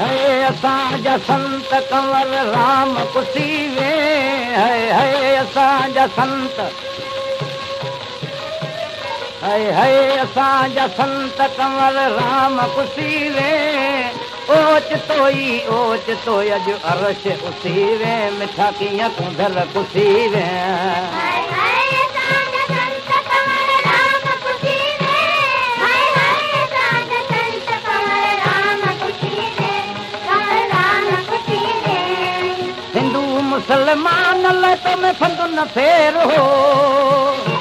हाय असांजा संत कंवर राम कुसीवे हाय असांजा संत हाय असांजा संत कंवर राम कुसीवे ओच तोई अॼु अरश उसीवे मिठा कीअं कुंडल कुसीवे हिंदू मुसलमान लाइ तो में फंदो न फेर हो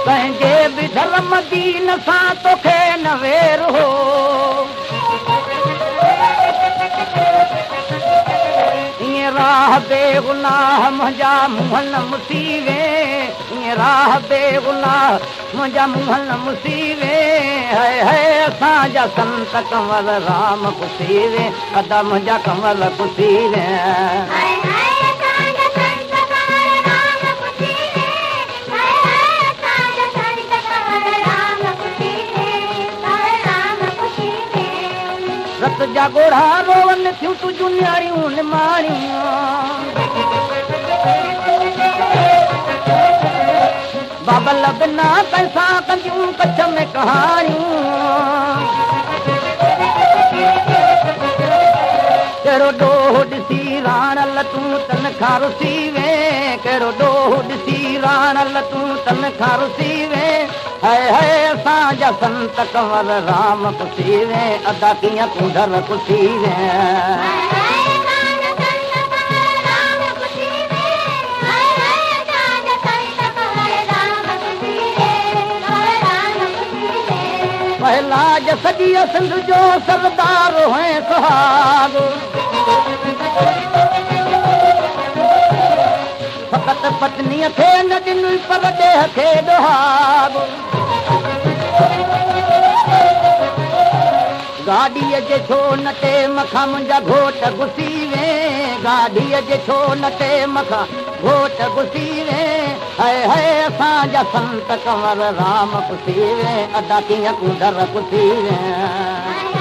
कंहिंजे बि धर्म दीन सां तोखे न वेर हो ईअं राह बेगुनाह मुंहिंजा मुंहं न मुसीवे ईअं राह बेगुनाह मुंहिंजा मुंहं न मुसीवे हाय असांजा संत कंवर राम कुसीवे अदा मुंहिंजा कंवर कुसीवे रत जा गोढ़ा रोवन थियूं तुंहिंजूं न्याणियूं निमाणियूं बाबल बिना पैसा कंदियूं कच्छ में कहाणियूं कहिड़ो ॾोह ॾिसी राणल तूं तन खां रुसी वे कहिड़ो ॾोह ॾिसी राणल तूं तन खां रुसी वे हाय असांजा संत कंवर राम कुसीवे अदा कीअं कुंडल कुसीवे पहलाज सॼी सिंध जो सरदार है सुहाग फ़क़ति पत्नीअ खे न ॾिनई पर ॾेह खे ॾुहाग गाॾीअ जे छो न ते मखां मुंहिंजा घोट घुसी वे गाॾीअ जे छो न ते मखां घोट घुसी वे हाय असांजा संत कंवर राम कुसीवे अदा कीअं कुंडल कुसीवे